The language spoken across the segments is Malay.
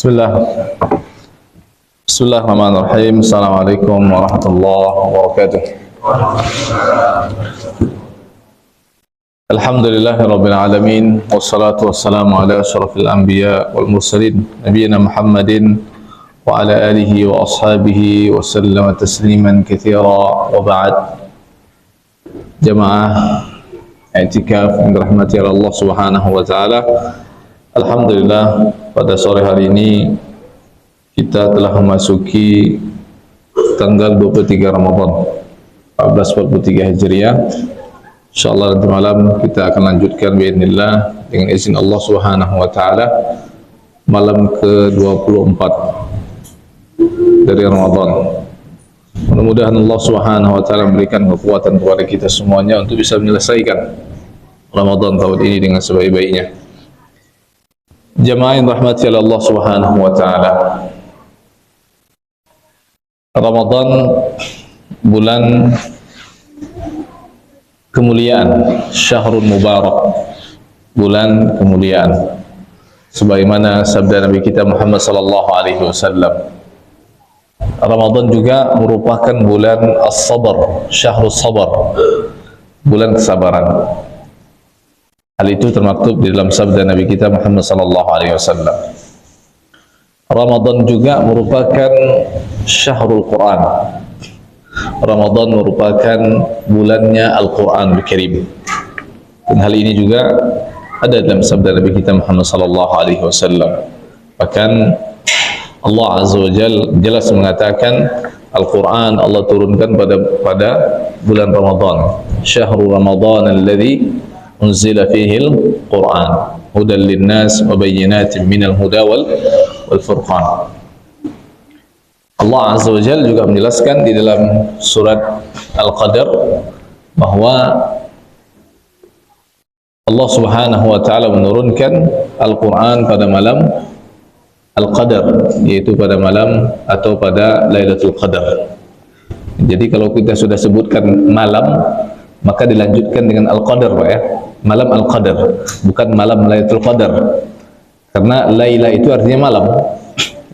Bismillah. Bismillahirrahmanirrahim. Assalamualaikum warahmatullahi wabarakatuh. Alhamdulillahirabbil alamin wassalatu wassalamu ala asyrafil anbiya wal mursalin nabiyina Muhammadin wa ala alihi wa ashabihi wa sallama tasliman katsira wa ba'd. Jamaah i'tikaf yang dirahmati Allah Subhanahu wa taala. Alhamdulillah, pada sore hari ini kita telah memasuki tanggal 23 Ramadan 1443 Hijriah. Insyaallah nanti malam kita akan lanjutkan biidznillah dengan izin Allah Subhanahu wa taala malam ke-24 dari Ramadan. Mudah-mudahan Allah Subhanahu wa taala memberikan kekuatan kepada kita semuanya untuk bisa menyelesaikan Ramadan tahun ini dengan sebaik-baiknya. Jamaah yang rahmati Allah Subhanahu wa taala, Ramadan bulan kemuliaan, syahrul mubarak, bulan kemuliaan, sebagaimana sabda Nabi kita Muhammad sallallahu alaihi wasallam. Ramadan juga merupakan bulan as-sabr, syahrul sabar, bulan kesabaran. Hal itu termaktub di dalam sabda Nabi kita Muhammad sallallahu alaihi wasallam. Ramadan juga merupakan syahrul Quran. Ramadan merupakan bulannya Al-Quran Al-Karim. Dan hal ini juga ada dalam sabda Nabi kita Muhammad sallallahu alaihi wasallam. Bahkan Allah Azza wa Jalla jelas mengatakan Al-Quran Allah turunkan pada bulan Ramadan. Syahrul Ramadan alladzi unzila fihi al-Quran hudan lin-nas wa bayyinatin minal huda wal furqan. Allah Azza wa Jalla juga menjelaskan di dalam surat Al-Qadr bahwa Allah Subhanahu wa taala menurunkan Al-Quran pada malam Al-Qadr, yaitu pada malam atau pada Lailatul Qadar. Jadi kalau kita sudah sebutkan malam, maka dilanjutkan dengan Al-Qadar, Pak ya. Malam Al-Qadar, bukan malam Lailatul Qadar. Karena Laila itu artinya malam.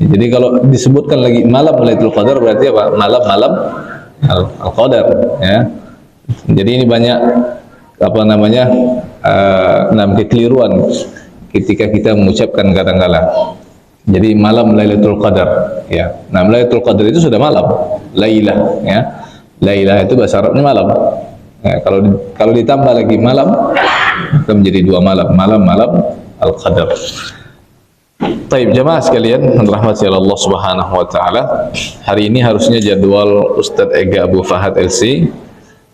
Jadi kalau disebutkan lagi malam Lailatul Qadar berarti apa? Malam-malam Al-Qadar, ya. Jadi ini banyak apa namanya? Kekeliruan ketika kita mengucapkan kadang-kala. Jadi malam Lailatul Qadar, ya. Nah, Lailatul Qadar itu sudah malam. Laila, ya. Laila itu bahasa Arabnya malam. Ya, kalau ditambah lagi malam, itu menjadi dua malam, malam Al-Qadar. Taib jamaah sekalian, rahmati Allah Subhanahu wa taala. Hari ini harusnya jadwal Ustadz Ega Abu Fahad LC,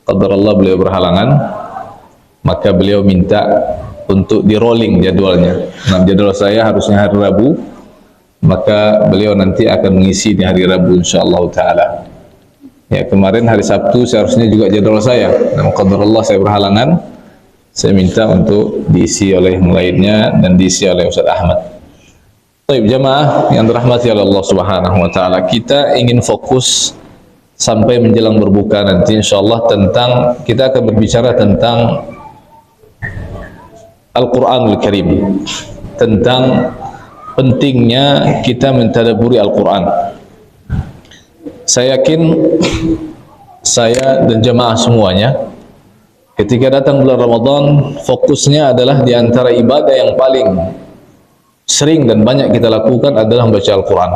qadarullah beliau berhalangan, maka beliau minta untuk di rolling jadwalnya. Nah, jadwal saya harusnya hari Rabu, maka beliau nanti akan mengisi di hari Rabu insyaallah taala. Ya, kemarin hari Sabtu seharusnya juga jadwal saya. Namun qadarullah saya berhalangan. Saya minta untuk diisi oleh yang lainnya dan diisi oleh Ustaz Ahmad. Baik jamaah yang dirahmati oleh Allah Subhanahu wa taala, kita ingin fokus sampai menjelang berbuka nanti insyaallah kita akan berbicara tentang Al-Qur'anul Karim, tentang pentingnya kita mentadabburi Al-Qur'an. Saya yakin saya dan jamaah semuanya ketika datang bulan Ramadan fokusnya adalah di antara ibadah yang paling sering dan banyak kita lakukan adalah membaca Al-Quran.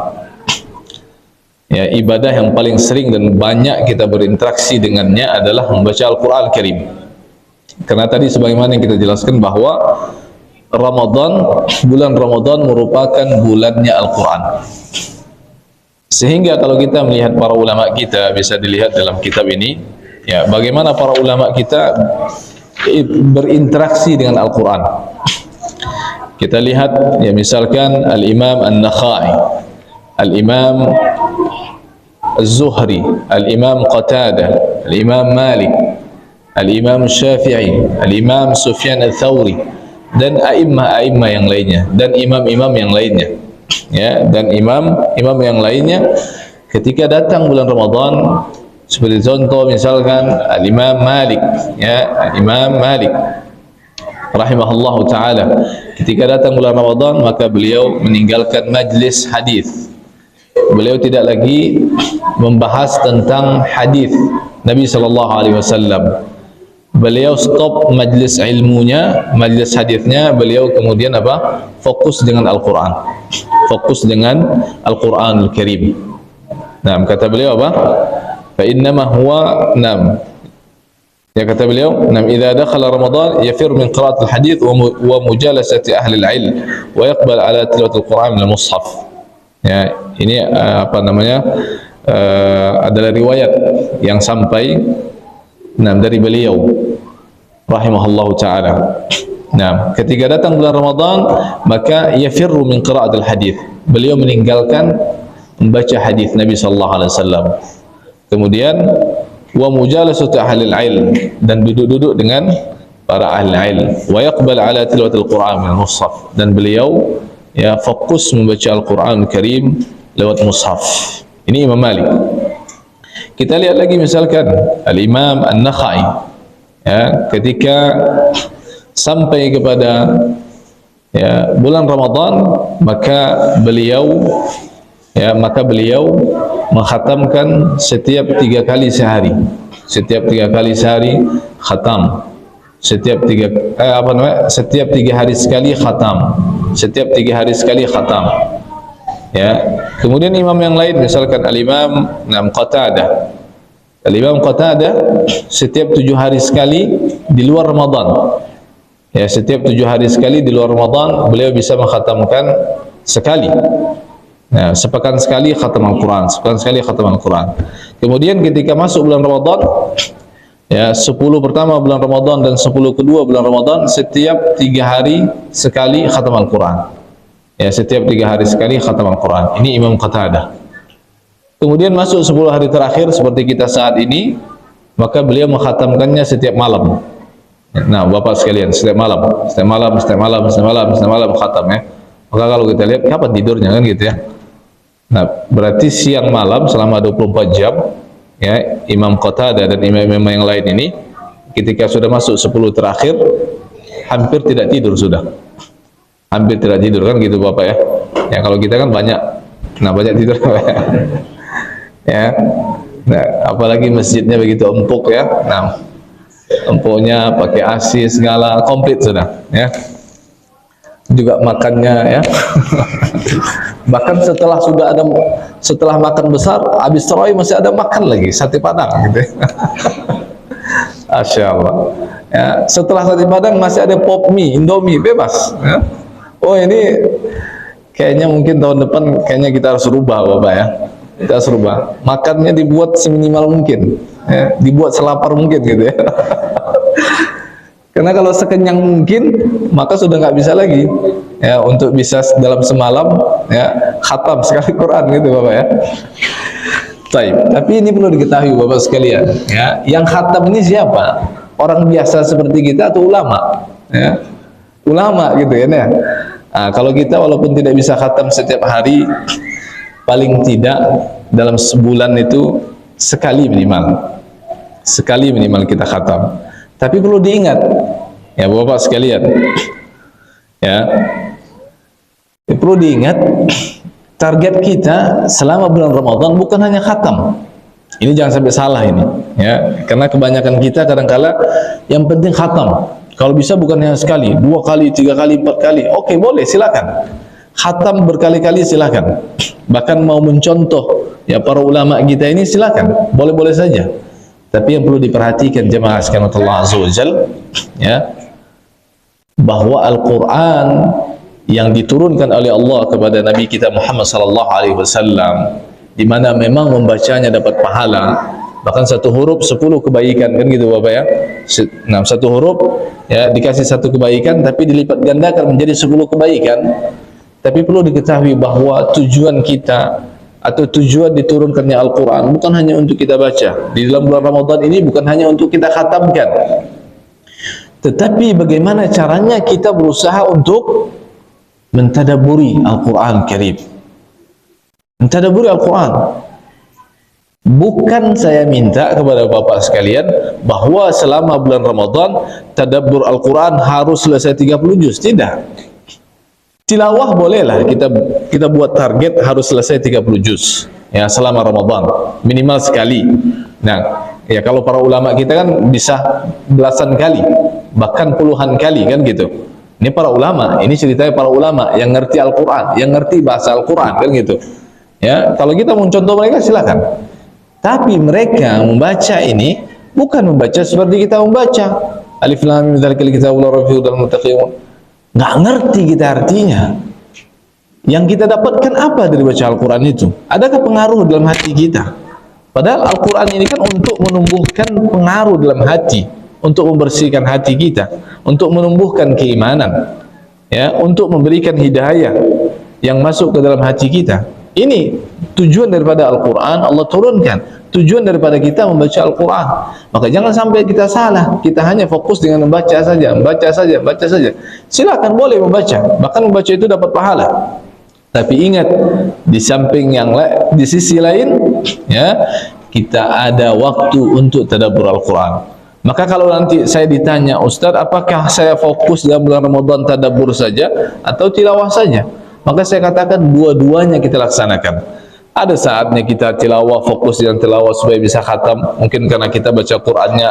Ya, ibadah yang paling sering dan banyak kita berinteraksi dengannya adalah membaca Al-Quran Al-Karim. Karena tadi sebagaimana yang kita jelaskan bahwa bulan Ramadan merupakan bulannya Al-Quran. Sehingga kalau kita melihat para ulama kita, bisa dilihat dalam kitab ini, ya, bagaimana para ulama kita berinteraksi dengan Al-Quran. Kita lihat, ya, misalkan Al-Imam An-Nakhai, Al-Imam Az-Zuhri, Al-Imam Qatadah, Al-Imam Malik, Al-Imam Syafi'i, Al-Imam Sufyan Al-Thawri, dan a'immah yang lainnya, dan imam-imam yang lainnya, ya, dan imam yang lainnya ketika datang bulan Ramadan, seperti contoh misalkan Al-Imam Malik, ya, Al-Imam Malik rahimahullahu taala, ketika datang bulan Ramadan maka beliau meninggalkan majlis hadis. Beliau tidak lagi membahas tentang hadis Nabi sallallahu alaihi wasallam. Beliau stop majlis ilmunya, majlis hadisnya, beliau kemudian apa? Fokus dengan Al-Qur'an. Fokus dengan Al-Qur'anul Karim. Nah, kata beliau apa? Fa innama huwa nam. Ya, kata beliau, "Nam idza dakhala Ramadan yafir min qira'atil hadits wa mujalasati ahli al-ilm wa yaqbal ala tilawatil Qur'an min al-mushaf." Ya, ini apa namanya? Adalah riwayat yang sampai dari beliau rahimahullahu taala. Nah, ketika datang bulan Ramadan maka yafirru min qira'atil hadits. Beliau meninggalkan membaca hadis Nabi sallallahu alaihi wasallam. Kemudian wa mujalasatu ahli ilm, dan duduk-duduk dengan para ahli ilm, wa yaqbal ala tilawatil Qur'an min al-mushaf, dan beliau ya fokus membaca Al-Qur'an Karim lewat mushaf. Ini Imam Malik. Kita lihat lagi misalkan Al-Imam An-Nakhai, ya, ketika sampai kepada ya bulan Ramadan maka beliau mengkhatamkan setiap 3 kali sehari. Setiap 3 kali sehari khatam. Setiap 3 hari sekali khatam. Setiap 3 hari sekali khatam. Ya. Kemudian imam yang lain misalkan Al-Imam Qatadah. Al-Imam Qatadah setiap 7 hari sekali di luar Ramadan. Ya, setiap 7 hari sekali di luar Ramadan beliau bisa mengkhatamkan sekali. Nah, sepekan sekali khatam Al-Quran, sepekan sekali khatam Al-Quran. Kemudian ketika masuk bulan Ramadan, ya 10 pertama bulan Ramadan dan 10 kedua bulan Ramadan, setiap 3 hari sekali khatam Al-Quran. Ya, setiap 3 hari sekali khatam Al-Quran. Ini Imam Qatadah. Kemudian masuk 10 hari terakhir seperti kita saat ini, maka beliau mengkhatamkannya setiap malam. Nah, Bapak sekalian, setiap malam khatam ya. Maka kalau kita lihat kapan tidurnya kan gitu ya. Nah, berarti siang malam selama 24 jam ya, Imam Qatadah dan imam-imam yang lain ini ketika sudah masuk 10 terakhir hampir tidak tidur sudah. Hampir tidak tidur kan gitu Bapak ya. Ya kalau kita kan banyak tidur ya. Nah, apalagi masjidnya begitu empuk ya. Nah, empuknya pakai AC segala komplit sudah ya. Juga makannya ya. Bahkan setelah makan besar habis tarawih masih ada makan lagi sate padang gitu ya. Masya Allah ya, setelah sate padang masih ada pop mie, indomie bebas ya. Oh, ini kayaknya mungkin tahun depan kayaknya kita harus rubah Bapak ya. Kita harus rubah, makannya dibuat seminimal mungkin ya. Dibuat selapar mungkin gitu ya. Karena kalau sekenyang mungkin maka sudah nggak bisa lagi ya untuk bisa dalam semalam ya khatam sekali Quran gitu Bapak ya. Baik, tapi ini perlu diketahui Bapak sekalian ya, yang khatam ini siapa? Orang biasa seperti kita atau ulama? Ya. Ulama gitu ya. Nah, kalau kita walaupun tidak bisa khatam setiap hari, paling tidak dalam sebulan itu sekali minimal kita khatam. Tapi perlu diingat ya Bapak sekalian ya, perlu diingat target kita selama bulan Ramadan bukan hanya khatam. Ini jangan sampai salah ini ya, karena kebanyakan kita kadang-kala yang penting khatam. Kalau bisa bukan hanya sekali, 2 kali, 3 kali, 4 kali, oke boleh silakan. Khatam berkali-kali silakan. Bahkan mau mencontoh ya para ulama kita ini silakan, boleh-boleh saja. Tapi yang perlu diperhatikan jemaah sekalian Allah Azza wa Jalla ya, bahwa Al-Qur'an yang diturunkan oleh Allah kepada Nabi kita Muhammad sallallahu alaihi wasallam, di mana memang membacanya dapat pahala, bahkan 1 huruf 10 kebaikan kan gitu Bapak ya. Nah, 1 huruf ya dikasih 1 kebaikan tapi dilipat gandakan menjadi 10 kebaikan. Tapi perlu diketahui bahwa tujuan kita atau tujuan diturunkannya Al-Quran bukan hanya untuk kita baca di dalam bulan Ramadan ini, bukan hanya untuk kita khatamkan, tetapi bagaimana caranya kita berusaha untuk mentadaburi Al-Quran Karim, mentadaburi Al-Quran. Bukan saya minta kepada Bapak sekalian bahwa selama bulan Ramadan tadabbur Al-Quran harus selesai 30 juz. Tidak. Tilawah bolehlah kita buat target harus selesai 30 juz ya selama Ramadan, minimal sekali. Nah, ya kalau para ulama kita kan bisa belasan kali, bahkan puluhan kali kan gitu. Ini para ulama, ini ceritanya para ulama yang ngerti Al-Quran, yang ngerti bahasa Al-Quran kan gitu. Ya, kalau kita mau contoh mereka silakan. Tapi mereka membaca ini bukan membaca seperti kita membaca. Alif lam mim dzalikal kitabul la raiba fihi hudal muttaqin. Nggak ngerti kita artinya. Yang kita dapatkan apa dari baca Al-Quran itu? Adakah pengaruh dalam hati kita? Padahal Al-Quran ini kan untuk menumbuhkan pengaruh dalam hati, untuk membersihkan hati kita, untuk menumbuhkan keimanan, ya, untuk memberikan hidayah yang masuk ke dalam hati kita. Ini tujuan daripada Al-Quran Allah turunkan, tujuan daripada kita membaca Al-Quran. Maka jangan sampai kita salah, kita hanya fokus dengan membaca saja, membaca saja, membaca saja. Silakan boleh membaca, bahkan membaca itu dapat pahala. Tapi ingat, di samping yang di sisi lain, ya, kita ada waktu untuk tadabbur Al-Quran. Maka kalau nanti saya ditanya, Ustaz, apakah saya fokus dalam bulan Ramadan tadabbur saja atau tilawah saja? Maka saya katakan dua-duanya kita laksanakan. Ada saatnya kita tilawah, fokus dengan tilawah supaya bisa khatam. Mungkin karena kita baca Qur'annya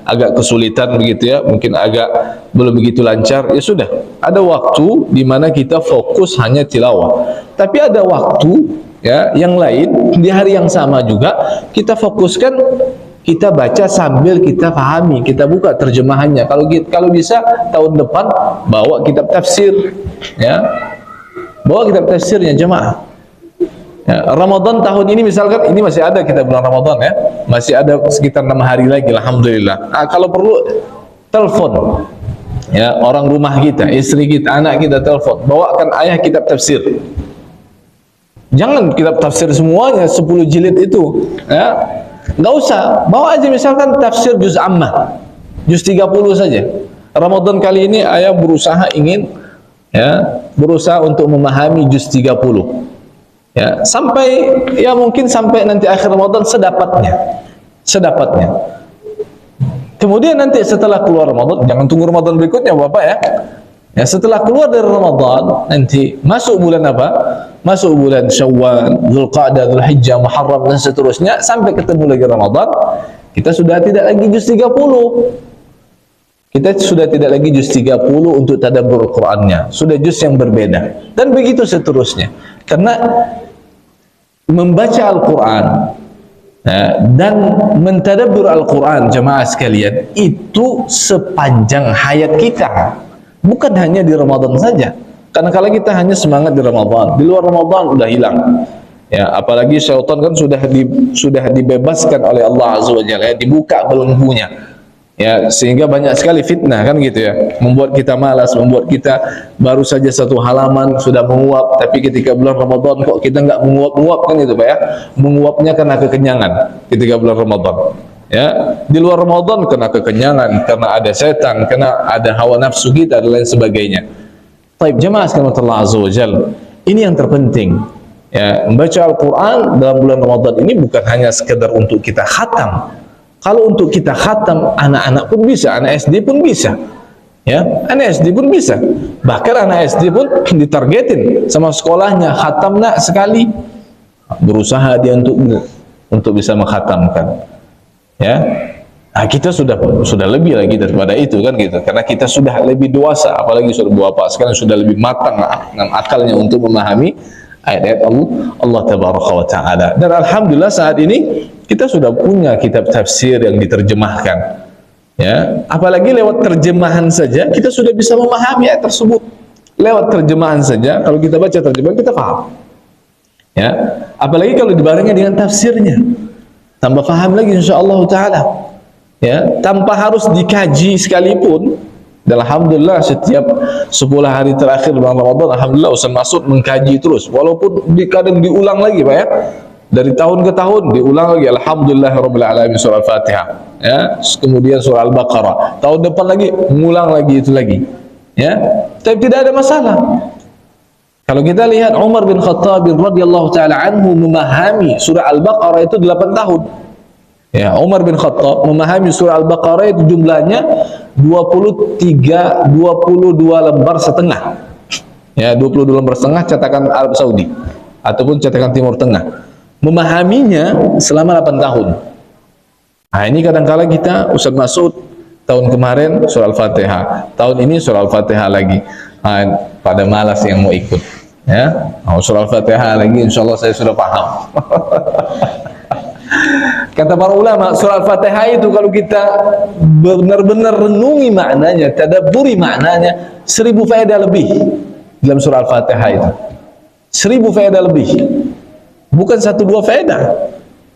agak kesulitan begitu ya, mungkin agak belum begitu lancar. Ya sudah, ada waktu di mana kita fokus hanya tilawah. Tapi ada waktu ya yang lain di hari yang sama juga kita fokuskan, kita baca sambil kita pahami, kita buka terjemahannya. Kalau bisa tahun depan bawa kitab tafsir, ya, bawa kitab tafsirnya jemaah. Ya, Ramadan tahun ini misalkan, ini masih ada kita bulan Ramadan ya, masih ada sekitar 6 hari lagi, alhamdulillah. Nah, kalau perlu telepon ya orang rumah kita, istri kita, anak kita, telepon, bawakan ayah kitab tafsir. Jangan kitab tafsir semuanya 10 jilid itu ya. Nggak usah, bawa aja misalkan tafsir juz ammah, juz 30 saja. Ramadan kali ini ayah berusaha untuk memahami juz 30. Ya, sampai ya mungkin sampai nanti akhir Ramadan sedapatnya. Kemudian nanti setelah keluar Ramadan, jangan tunggu Ramadan berikutnya Bapak ya. Ya, setelah keluar dari Ramadan nanti masuk bulan apa? Masuk bulan Syawal, Dzulqa'dah, Dzulhijjah, Muharram dan seterusnya sampai ketemu lagi Ramadan, kita sudah tidak lagi juz 30. Kita sudah tidak lagi juz 30 untuk tadabbur Qur'annya, sudah juz yang berbeda dan begitu seterusnya. Karena membaca Al-Quran dan mentadabbur Al-Quran jemaah sekalian itu sepanjang hayat kita, bukan hanya di Ramadan saja. Karena kalau kita hanya semangat di Ramadan, di luar Ramadan udah hilang. Ya, apalagi syaitan kan sudah dibebaskan oleh Allah Azza wa Jalla, dibuka belenggunya. Ya, sehingga banyak sekali fitnah kan gitu ya, membuat kita malas, membuat kita baru saja satu halaman sudah menguap, tapi ketika bulan Ramadan kok kita nggak menguap-menguap kan gitu Pak ya, menguapnya karena kekenyangan ketika bulan Ramadan ya. Di luar Ramadan kena kekenyangan, karena ada setan, karena ada hawa nafsu kita dan lain sebagainya. Baik jemaah sekalian Allah Azza wa Jalla, ini yang terpenting ya, membaca Al-Quran dalam bulan Ramadan ini bukan hanya sekedar untuk kita khatam. Kalau untuk kita khatam, anak-anak pun bisa, anak SD pun bisa. Ya, anak SD pun bisa. Bahkan anak SD pun ditargetin sama sekolahnya, khatam nak sekali. Berusaha dia untuk bisa mengkhatamkan. Ya. Nah, kita sudah lebih lagi daripada itu kan gitu. Karena kita sudah lebih dewasa, apalagi sudah bapak sekarang sudah lebih matang akalnya untuk memahami ayat-ayat Allah Tabaraka wa Ta'ala. Dan alhamdulillah saat ini kita sudah punya kitab tafsir yang diterjemahkan. Ya, apalagi lewat terjemahan saja kita sudah bisa memahami ayat tersebut. Lewat terjemahan saja, kalau kita baca terjemahan kita paham. Ya, apalagi kalau dibarengi dengan tafsirnya, tambah paham lagi insyaallah taala. Ya, tanpa harus dikaji sekalipun. Dan alhamdulillah setiap 10 hari terakhir bulan Ramadan, alhamdulillah Ustaz Masud mengkaji terus, walaupun kadang diulang lagi Pak ya. Dari tahun ke tahun diulang lagi, alhamdulillahirabbil alamin, surah Al-Fatihah ya, kemudian surah Al-Baqarah, tahun depan lagi mengulang lagi itu lagi ya. Tapi tidak ada masalah Kalau kita lihat Umar bin Khattab radhiyallahu taala anhu memahami surah Al-Baqarah itu 8 tahun. Ya, Umar bin Khattab memahami surah Al-Baqarah itu jumlahnya 22 lembar setengah. Ya, 22 lembar setengah cetakan Arab Saudi ataupun cetakan Timur Tengah. Memahaminya selama 8 tahun. Nah, ini kadang-kala kita Ustaz Mas'ud tahun kemarin surah Al-Fatihah, tahun ini surah Al-Fatihah lagi. Nah, pada malas yang mau ikut, ya. Surah Al-Fatihah lagi, insyaallah saya sudah paham. Kata para ulama, surah Al-Fatihah itu kalau kita benar-benar renungi maknanya, tadabburi maknanya, 1000 faedah lebih dalam surah Al-Fatihah itu. 1000 faedah lebih, bukan 1-2 faedah.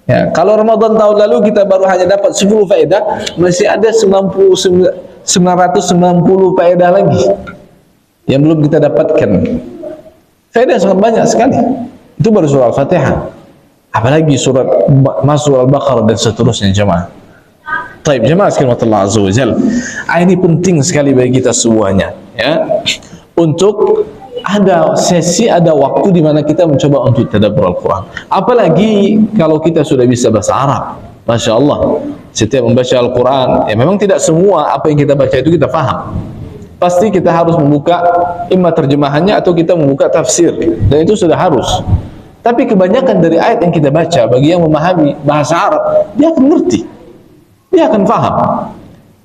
Ya, kalau Ramadan tahun lalu kita baru hanya dapat 10 faedah, masih ada 990 faedah lagi yang belum kita dapatkan. Faedah sangat banyak sekali. Itu baru surah Al-Fatihah. Apalagi surat masuk Al-Baqarah dan seterusnya, jemaah. Taib, jemaah sekalian Allah Azza wa Jalla. Ini penting sekali bagi kita semuanya, ya. Untuk ada sesi, ada waktu di mana kita mencoba untuk tadabbur Al-Quran. Apalagi kalau kita sudah bisa bahasa Arab. Masya Allah, setiap membaca Al-Quran, ya memang tidak semua apa yang kita baca itu kita faham. Pasti kita harus membuka imma terjemahannya atau kita membuka tafsir, dan itu sudah harus. Tapi kebanyakan dari ayat yang kita baca, bagi yang memahami bahasa Arab, dia akan ngerti, dia akan faham.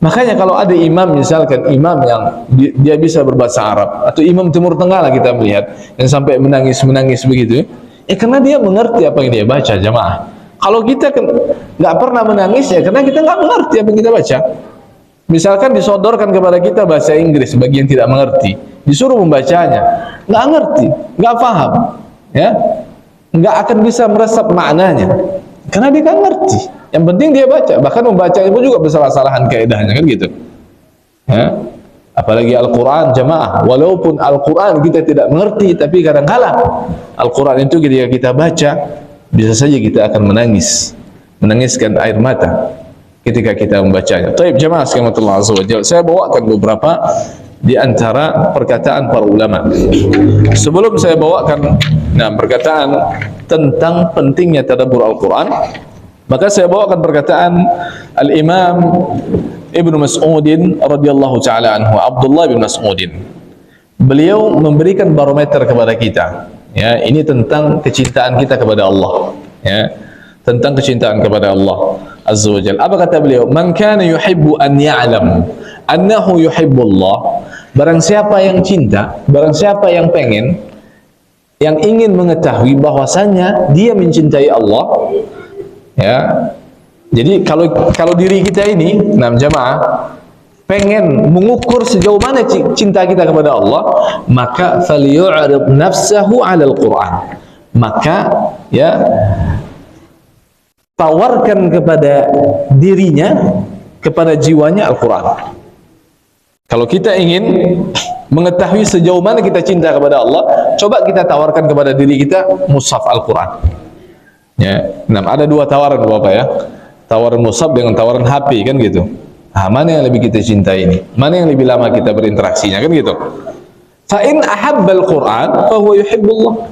Makanya kalau ada imam, misalkan imam yang dia bisa berbahasa Arab, atau imam Timur Tengah lah kita melihat, yang sampai menangis-menangis begitu, karena dia mengerti apa yang dia baca, jamaah. Kalau kita nggak pernah menangis, ya karena kita nggak mengerti apa yang kita baca. Misalkan disodorkan kepada kita bahasa Inggris bagi yang tidak mengerti, disuruh membacanya, nggak ngerti, nggak paham, ya, nggak akan bisa meresap maknanya, karena dia nggak ngerti. Yang penting dia baca, bahkan membacanya pun juga bersalah-salahan kaidahnya, kan gitu. Ya, apalagi Al-Quran, jamaah. Walaupun Al-Quran kita tidak mengerti, tapi kadang-kala Al-Quran itu ketika kita baca, bisa saja kita akan menangiskan air mata ketika kita membacanya. Taib, jamaah sekalian Allah Azza wa Jalla. Saya bawakan beberapa di antara perkataan para ulama. Sebelum saya bawakan perkataan tentang pentingnya tadabbur Al-Quran, maka saya bawakan perkataan Al-Imam Ibnu Mas'udin radhiyallahu ta'ala anhu, Abdullah bin Mas'udin. Beliau memberikan barometer kepada kita, ya, ini tentang kecintaan kita kepada Allah, ya, tentang kecintaan kepada Allah Azza wa Jalla. Apa kata beliau? Man kana yuhibbu an ya'lam annahu yuhibbullah. Barang siapa yang cinta, barang siapa yang pengen, yang ingin mengetahui bahwasanya dia mencintai Allah, ya. Jadi kalau diri kita ini, jamaah, pengen mengukur sejauh mana cinta kita kepada Allah, maka falyu'rid nafsahu 'alal Qur'an. Maka, ya, tawarkan kepada dirinya, kepada jiwanya Al-Quran. Kalau kita ingin mengetahui sejauh mana kita cinta kepada Allah, coba kita tawarkan kepada diri kita mushaf Al-Quran. Ya, ada 2 tawaran Bapak, ya. Tawaran mushaf dengan tawaran HP, kan gitu. Mana yang lebih kita cintai ini? Mana yang lebih lama kita berinteraksinya, kan gitu. Fa in ahabbal Quran fa huwa yuhibbullah.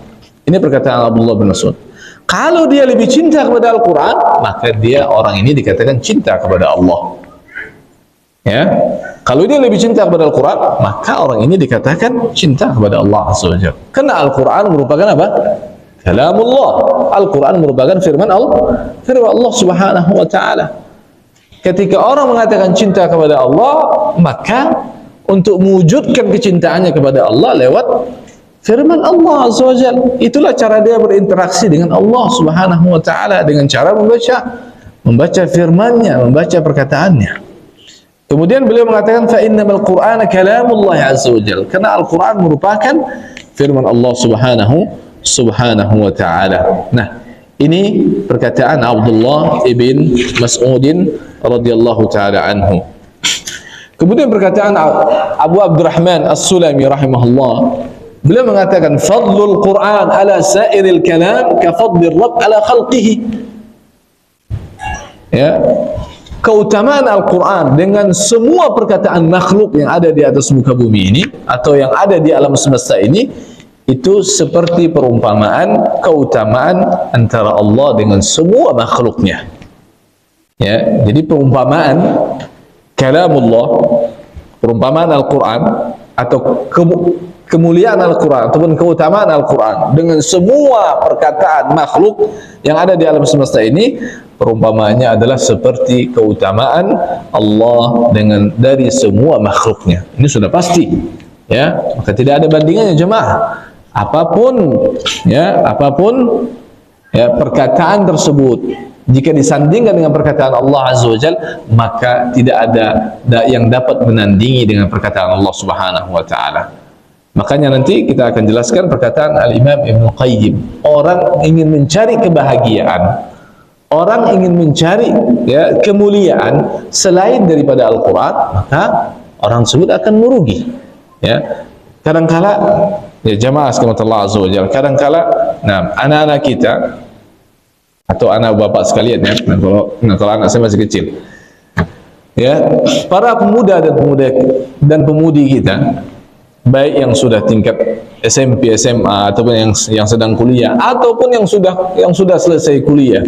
Ini perkataan Abdullah bin Mas'ud. Kalau dia lebih cinta kepada Al-Quran, maka dia, orang ini dikatakan cinta kepada Allah. Ya, kalau dia lebih cinta kepada Al-Quran, maka orang ini dikatakan cinta kepada Allah Azza wa Jalla. Karena Al-Quran merupakan apa? Kalamullah. Al-Quran merupakan firman Allah Subhanahu wa ta'ala. Ketika orang mengatakan cinta kepada Allah, maka untuk mewujudkan kecintaannya kepada Allah lewat firman Allah Azza wa Jalla. Itulah cara dia berinteraksi dengan Allah Subhanahu wa ta'ala, dengan cara membaca firman-Nya, membaca perkataannya. Kemudian beliau mengatakan fa innamal Qur'ana kalamullah Azza wa Jalla. Karena Al-Quran merupakan firman Allah Subhanahu wa ta'ala. Nah, ini perkataan Abdullah ibn Mas'udin radhiyallahu ta'ala anhu. Kemudian perkataan Abu Abdurrahman As-Sulami rahimahullah, beliau mengatakan fadlul Quran ala sairil kalam ka fadlir Rabb ala khalqihi. Ya, keutamaan Al-Quran dengan semua perkataan makhluk yang ada di atas muka bumi ini atau yang ada di alam semesta ini itu seperti perumpamaan keutamaan antara Allah dengan semua makhluknya. Ya, jadi perumpamaan kalamullah, perumpamaan Al-Quran atau kemuliaan Al-Quran ataupun keutamaan Al-Quran dengan semua perkataan makhluk yang ada di alam semesta ini, perumpamaannya adalah seperti keutamaan Allah dengan dari semua makhluknya. Ini sudah pasti, ya, maka tidak ada bandingannya jemaah. Apapun ya perkataan tersebut jika disandingkan dengan perkataan Allah Azza wa Jalla, maka tidak ada yang dapat menandingi dengan perkataan Allah Subhanahu wa taala. Makanya nanti kita akan jelaskan perkataan Al-Imam Ibnu Qayyim. Orang ingin mencari kebahagiaan, orang ingin mencari ya kemuliaan selain daripada Al-Quran, maka orang tersebut akan merugi. Ya, kadangkala ya jamaah sekalian Allah Azza wa Jalla, kadangkala anak-anak kita atau anak bapak sekalian ya, kalau anak saya masih kecil, ya, para pemuda dan pemudi kita, baik yang sudah tingkat SMP, SMA ataupun yang sedang kuliah ataupun yang sudah selesai kuliah,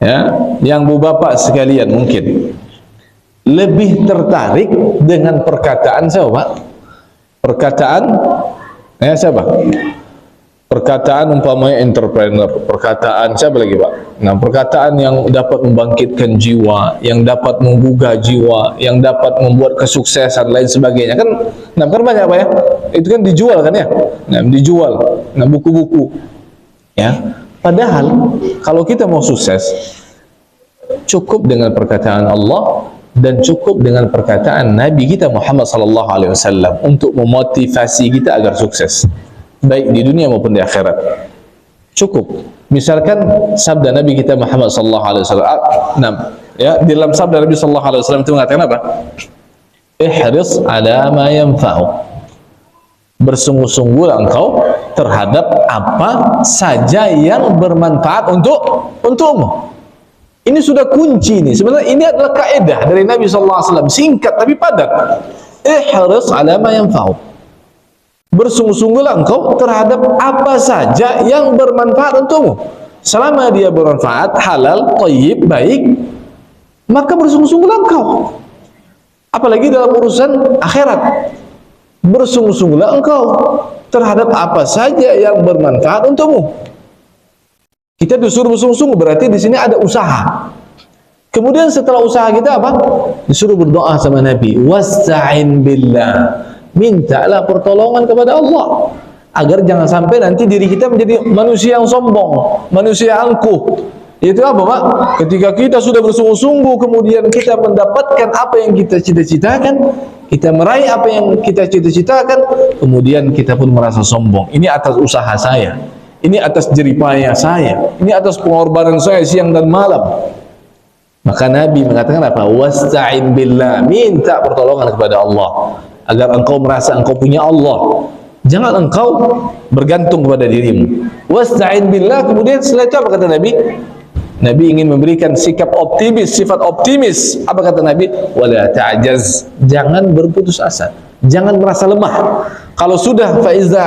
ya, yang bapak sekalian mungkin lebih tertarik dengan perkataan siapa? Perkataan siapa? Perkataan umpamanya entrepreneur, perkataan siapa lagi Pak? Nah, perkataan yang dapat membangkitkan jiwa, yang dapat menggugah jiwa, yang dapat membuat kesuksesan lain sebagainya kan. Nah, kan banyak Pak ya. Itu kan dijual kan ya. Nah, dijual. Nah, buku-buku. Ya. Padahal kalau kita mau sukses, cukup dengan perkataan Allah dan cukup dengan perkataan Nabi kita Muhammad sallallahu alaihi wasallam untuk memotivasi kita agar sukses, baik di dunia maupun di akhirat. Cukup. Misalkan sabda Nabi kita Muhammad sallallahu alaihi wasallam, ya, di dalam sabda Nabi sallallahu alaihi wasallam itu mengatakan apa? Ihris ala ma yanfa'u. Bersungguh-sungguhlah engkau terhadap apa saja yang bermanfaat untukmu. Ini sudah kunci nih. Sebenarnya ini adalah kaidah dari Nabi sallallahu alaihi wasallam, singkat tapi padat. Ihris ala ma yanfa'u. Bersungguh-sungguhlah engkau terhadap apa saja yang bermanfaat untukmu. Selama dia bermanfaat, halal, thayyib, baik, maka bersungguh-sungguhlah engkau. Apalagi dalam urusan akhirat. Bersungguh-sungguhlah engkau terhadap apa saja yang bermanfaat untukmu. Kita disuruh bersungguh-sungguh, berarti di sini ada usaha. Kemudian setelah usaha kita apa? Disuruh berdoa sama Nabi. Wasta'in billah. Mintalah pertolongan kepada Allah agar jangan sampai nanti diri kita menjadi manusia yang sombong, manusia angkuh. Itu apa Pak? Ketika kita sudah bersungguh-sungguh, kemudian kita mendapatkan apa yang kita cita-citakan, kita meraih apa yang kita cita-citakan, kemudian kita pun merasa sombong. Ini atas usaha saya, ini atas jeripaya saya, ini atas pengorbanan saya siang dan malam. Maka Nabi mengatakan apa? Wasta'in billah. Minta pertolongan kepada Allah agar engkau merasa engkau punya Allah. Jangan engkau bergantung kepada dirimu. Wasta'in billah. Kemudian setelah itu apa kata Nabi? Nabi ingin memberikan sikap optimis, sifat optimis. Apa kata Nabi? Wala ta'jaz. Jangan berputus asa, jangan merasa lemah. Kalau sudah fa iza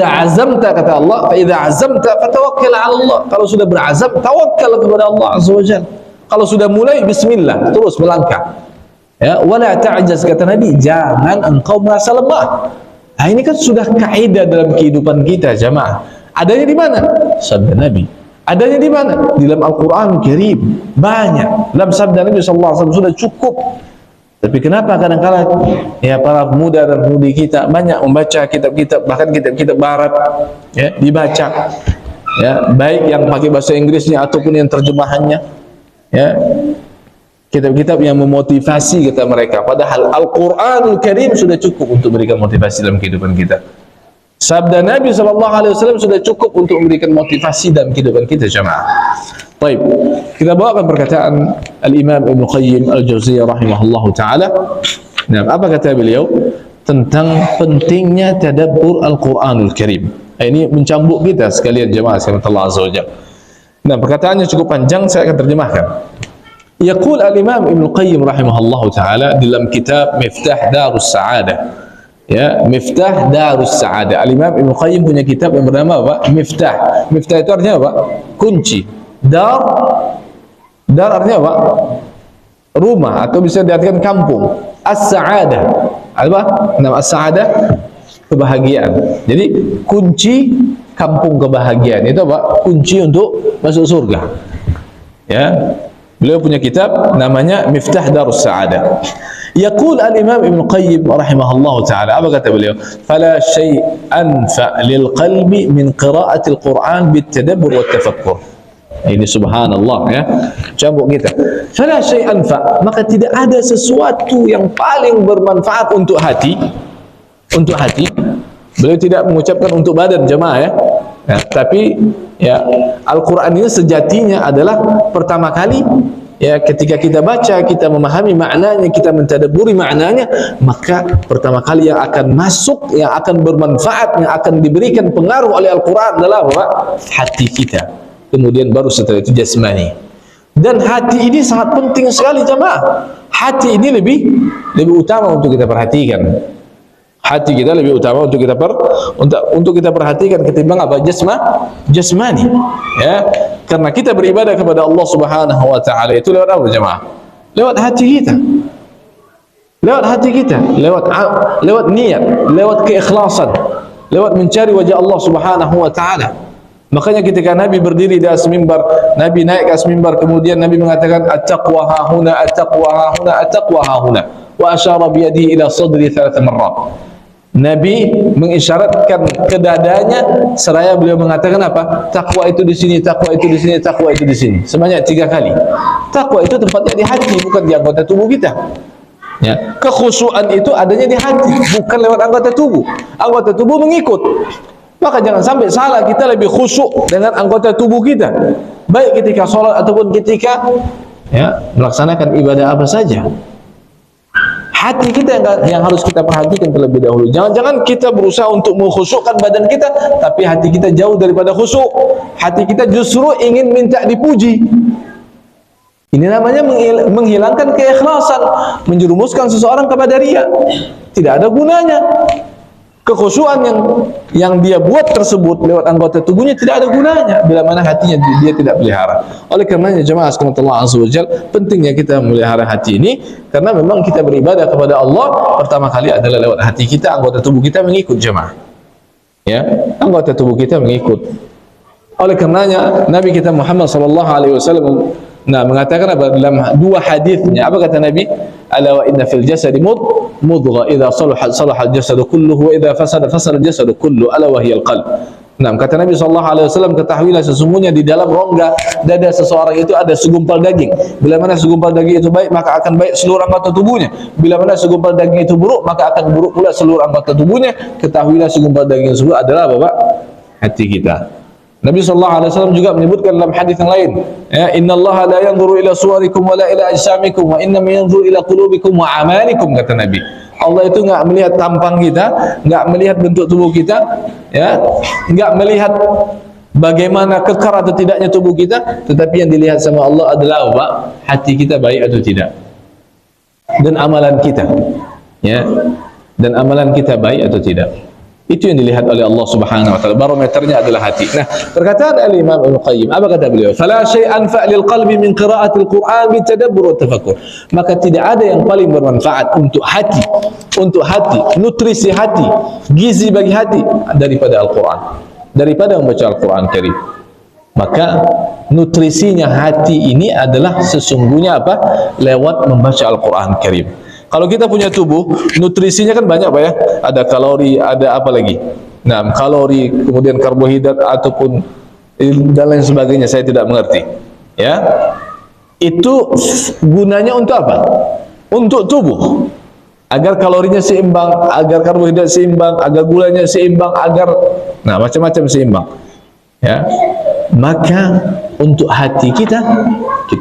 azamta, kata Allah, fa iza azamta fatawakkal 'ala Allah. Kalau sudah berazam, tawakkal kepada Allah Azza wa Jalla. Kalau sudah mulai, bismillah, terus melangkah. Ya, wala ta'jaz, kata Nabi, jangan engkau merasa lemah. Nah, ini kan sudah kaidah dalam kehidupan kita jamaah. Adanya di mana? Sabda Nabi. Adanya di mana? Di dalam Al-Quran Karim. Banyak. Dalam sabda Nabi sallallahu alaihi wasallam sudah cukup. Tapi kenapa kadang-kadang ya para pemuda dan pemudi kita banyak membaca kitab-kitab, bahkan kitab-kitab barat, ya, dibaca. Ya, baik yang pakai bahasa Inggrisnya ataupun yang terjemahannya. Ya. Kitab-kitab yang memotivasi kita mereka, padahal Al-Quranul Karim sudah cukup untuk memberikan motivasi dalam kehidupan kita. Sabda Nabi SAW sudah cukup untuk memberikan motivasi dalam kehidupan kita jemaah. Baik, kita bawakan perkataan Al-Imam Ibnu Qayyim Al-Jauziyah rahimahullahu ta'ala. Nah, apa kata beliau tentang pentingnya tadabbur Al-Quranul Karim? Ini mencambuk kita sekalian jemaah sekalian Allah Azza wa Jalla. Nah, perkataannya cukup panjang, saya akan terjemahkan. Yaqul al-Imam Ibnu Qayyim rahimahullahu ta'ala dalam kitab Miftah Darus Sa'adah, Ya, Miftah Darus Sa'adah. Al-Imam Ibnu Qayyim punya kitab yang bernama apa? Miftah. Miftah itu artinya apa? Kunci. Dar artinya apa? Rumah, atau bisa diartikan kampung. As-Sa'adah. Apa? Nama As-Sa'adah kebahagiaan. Jadi kunci kampung kebahagiaan itu apa? Kunci untuk masuk surga. Ya. Beliau punya kitab namanya Miftah Darus Sa'adah. Yaqul al-Imam Ibn Qayyim rahimahullah ta'ala, apa kata beliau? Fala syai' anfa' lil qalbi min qira'atil Qur'an bitadabbur wa tafakkur. Ini subhanallah ya, cambuk kita. Fala syai' anfa', maka tidak ada sesuatu yang paling bermanfaat untuk hati. Untuk hati. Beliau tidak mengucapkan untuk badan jemaah ya. Ya, tapi ya, Al-Quran ini sejatinya adalah pertama kali ya, ketika kita baca, kita memahami maknanya, kita mentadabburi maknanya, maka pertama kali yang akan masuk, yang akan bermanfaat, yang akan diberikan pengaruh oleh Al-Quran adalah apa? Hati kita. Kemudian baru setelah itu jasmani. Dan hati ini sangat penting sekali jemaah. Hati ini lebih utama untuk kita perhatikan. Hati kita lebih utama untuk kita perhatikan ketimbang apa? Jasmani. Ya, karena kita beribadah kepada Allah Subhanahu wa taala itu lewat apa jemaah? Lewat hati kita. Lewat hati kita, lewat niat, lewat keikhlasan, lewat mencari wajah Allah Subhanahu wa taala. Makanya ketika Nabi berdiri di atas mimbar, Nabi naik ke atas mimbar, kemudian Nabi mengatakan at-taqwa hahuna, at-taqwa hahuna, at-taqwa hahuna, wa asyara bi yadihi ila sadri 3 marrat. Nabi mengisyaratkan ke dadanya seraya beliau mengatakan apa? Takwa itu di sini, takwa itu di sini, takwa itu di sini. Sebanyak 3 kali. Takwa itu tempatnya di hati, bukan di anggota tubuh kita. Ya, kekhusyuan itu adanya di hati, bukan lewat anggota tubuh. Anggota tubuh mengikut. Maka jangan sampai salah, kita lebih khusyuk dengan anggota tubuh kita. Baik ketika sholat ataupun ketika ya, melaksanakan ibadah apa saja. Hati kita yang harus kita perhatikan terlebih dahulu. Jangan-jangan kita berusaha untuk mengkhusyukkan badan kita, tapi hati kita jauh daripada khusyuk. Hati kita justru ingin minta dipuji. Ini namanya menghilangkan keikhlasan, menjerumuskan seseorang kepada riya. Tidak ada gunanya. Kekhusyuan yang dia buat tersebut lewat anggota tubuhnya tidak ada gunanya bila mana hatinya dia tidak pelihara. Oleh karenanya jemaah sekalian Allah Azza wa Jalla, pentingnya kita melihara hati ini, karena memang kita beribadah kepada Allah pertama kali adalah lewat hati kita, anggota tubuh kita mengikut jemaah. Ya, anggota tubuh kita mengikut. Oleh karenanya Nabi kita Muhammad sallallahu alaihi wasallam mengatakan apa dalam 2 hadisnya? Apa kata Nabi? Ala wa inna fil jasadi mudghah idza salaha al-jasadu kulluhu wa idza fasada al-jasadu kulluhu ala wa hiya al-qalb. Kata Nabi sallallahu alaihi wasallam, ketahuilah sesungguhnya di dalam rongga dada seseorang itu ada segumpal daging. Bila mana segumpal daging itu baik, maka akan baik seluruh anggota tubuhnya. Bila mana segumpal daging itu buruk, maka akan buruk pula seluruh anggota tubuhnya. Ketahuilah segumpal daging tersebut adalah apa, Pak? Hati kita. Nabi sallallahu alaihi wasallam juga menyebutkan dalam hadis yang lain, ya, innallaha la yanzuru ila suwarikum wa la ila ajsamikum wa innama yanzuru ila qulubikum wa amalikum, kata Nabi. Allah itu enggak melihat tampang kita, enggak melihat bentuk tubuh kita, ya, enggak melihat bagaimana kekar atau tidaknya tubuh kita, tetapi yang dilihat sama Allah adalah apa? Hati kita baik atau tidak. Dan amalan kita, ya. Dan amalan kita baik atau tidak. Itu yang dilihat oleh Allah Subhanahu wa taala. Barometernya adalah hati. Nah, perkataan Al-Imam Ibnu Qayyim, apa kata beliau? Fala syai'an fa'lil qalbi min qira'atil Qur'an bi tadabbur wa tafakkur. Maka tidak ada yang paling bermanfaat untuk hati, nutrisi hati, gizi bagi hati daripada Al-Quran, daripada membaca Al-Quran Karim. Maka nutrisinya hati ini adalah sesungguhnya apa? Lewat membaca Al-Quran Karim. Kalau kita punya tubuh, nutrisinya kan banyak Pak ya. Ada kalori, ada apa lagi? Nah, kalori, kemudian karbohidrat ataupun dan lain sebagainya, saya tidak mengerti. Ya. Itu gunanya untuk apa? Untuk tubuh. Agar kalorinya seimbang, agar karbohidrat seimbang, agar gulanya seimbang, agar macam-macam seimbang. Ya. Maka untuk hati kita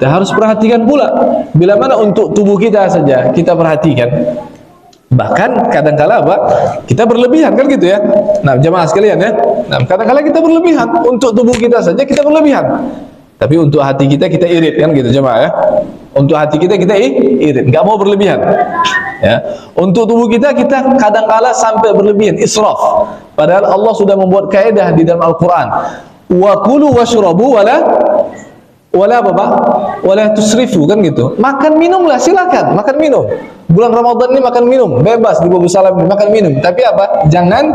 harus perhatikan pula. Bila mana untuk tubuh kita saja kita perhatikan, bahkan kadang-kala apa? Kita berlebihan kan gitu ya. Nah, jemaah sekalian ya. Nah, kadang-kala kita berlebihan untuk tubuh kita saja kita berlebihan. Tapi untuk hati kita irit kan gitu jemaah ya. Untuk hati kita irit, enggak mau berlebihan. Ya, untuk tubuh kita kadang-kala sampai berlebihan, israf. Padahal Allah sudah membuat kaidah di dalam Al-Quran. Wa kulu washrabu wala apa Pak? Wala tusrifu, kan gitu. Makan minumlah, silakan makan minum. Bulan Ramadan ini makan minum bebas, di bulan salam ini makan minum. Tapi apa? Jangan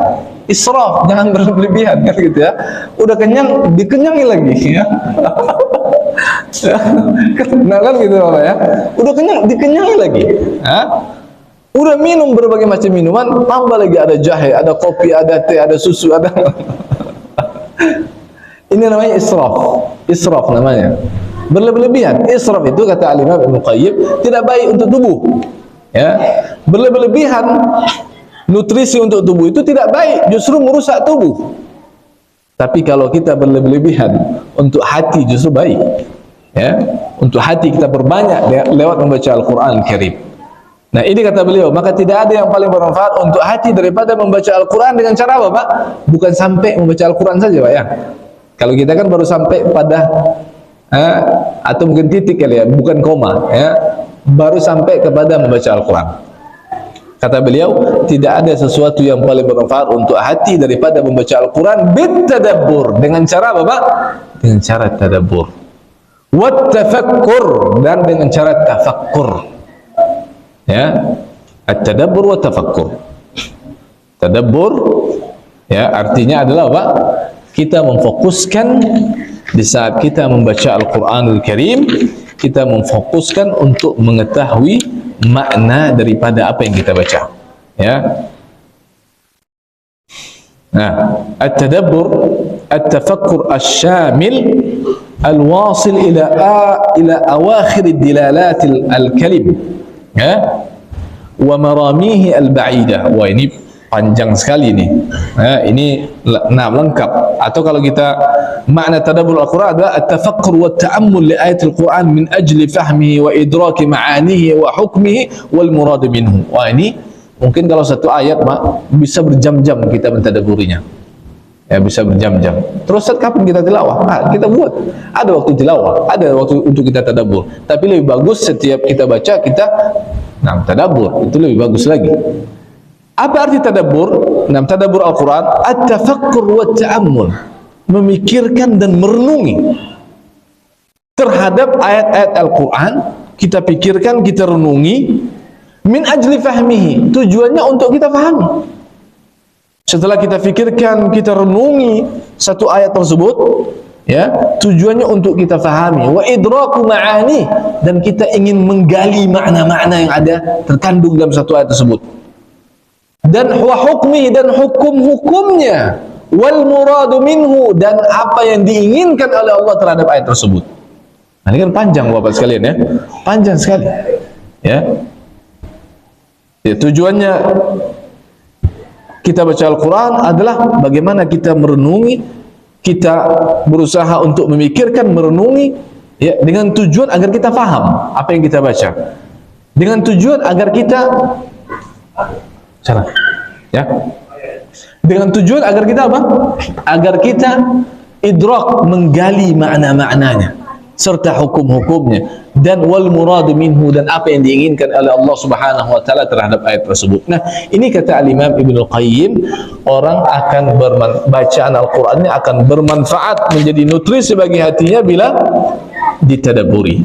israf, jangan berlebihan, kan gitu ya. Udah kenyang, dikenyangi lagi ya. Nah kan gitu Pak ya. Udah kenyang, dikenyangi lagi. Udah minum berbagai macam minuman, tambah lagi ada jahe, ada kopi, ada teh, ada susu, ada. Ini namanya israf. Israf namanya. Berlebihan. Israf itu kata Al-Imam Ibnu Qayyim tidak baik untuk tubuh. Ya. Berlebihan nutrisi untuk tubuh itu tidak baik, justru merusak tubuh. Tapi kalau kita berlebihan untuk hati justru baik. Ya. Untuk hati kita berbanyak lewat membaca Al-Qur'an Al-Karim. Nah, ini kata beliau, maka tidak ada yang paling bermanfaat untuk hati daripada membaca Al-Qur'an dengan cara apa, Pak? Bukan sampai membaca Al-Qur'an saja, Pak ya. Kalau kita kan baru sampai pada atau mungkin titik kali ya, bukan koma ya, baru sampai kepada membaca Al-Quran. Kata beliau, tidak ada sesuatu yang paling bermanfaat untuk hati daripada membaca Al-Quran bitadabbur, dengan cara apa Pak? Dengan cara tadabbur, wat tafakkur, dan dengan cara tafakkur ya, at-tadabbur wa tafakkur. Tadabbur ya artinya adalah apa? Kita memfokuskan di saat kita membaca Al-Quranul Karim, kita memfokuskan untuk mengetahui makna daripada apa yang kita baca. Ya. Nah, at-tadabbur, at-tafakkur asy-syamil al-wasil ila awakhir ad-dilalat al-kalim. Ya. Wa maramihi al-ba'idah. Wah, ini panjang sekali nih. Ini lengkap. Atau kalau kita makna tadabbur Al-Quran adalah at-tafakkur wa ta'ammul li ayatil Quran min ajli fahmihi wa idraki ma'anihi wa hukmihi wal murad minhu. Wah, ini mungkin kalau satu ayat Pak bisa berjam-jam kita mentadabburinya. Ya, bisa berjam-jam. Terus kapan kita tilawah? Kita buat. Ada waktu tilawah, ada waktu untuk kita tadabbur. Tapi lebih bagus setiap kita baca kita tadabbur. Itu lebih bagus lagi. Apa arti tadabbur? Nah, tadabbur Al-Quran, at-tafakkur wa ta'ammul, memikirkan dan merenungi terhadap ayat-ayat Al-Quran. Kita pikirkan, kita renungi, min ajli fahmihi, tujuannya untuk kita fahami. Setelah kita pikirkan, kita renungi satu ayat tersebut, ya, tujuannya untuk kita fahami, wa idraku ma'ani, dan kita ingin menggali makna-makna yang ada terkandung dalam satu ayat tersebut. Dan wa hukmi, dan hukum-hukumnya, wal muradu minhu, dan apa yang diinginkan oleh Allah terhadap ayat tersebut. Nah, ini kan panjang Bapak sekalian ya, panjang sekali ya. Tujuannya kita baca Al-Quran adalah bagaimana kita merenungi, kita berusaha untuk memikirkan, merenungi ya, dengan tujuan agar kita faham apa yang kita baca, dengan tujuan agar kita ya, dengan tujuan agar kita apa? Agar kita idrak, menggali makna-maknanya serta hukum-hukumnya, dan wal muradu minhu, dan apa yang diinginkan oleh Allah Subhanahu wa taala terhadap ayat tersebut. Nah, ini kata Al-Imam Ibnu Qayyim, orang akan bacaan Al-Qur'annya akan bermanfaat, menjadi nutrisi bagi hatinya bila ditadabburi.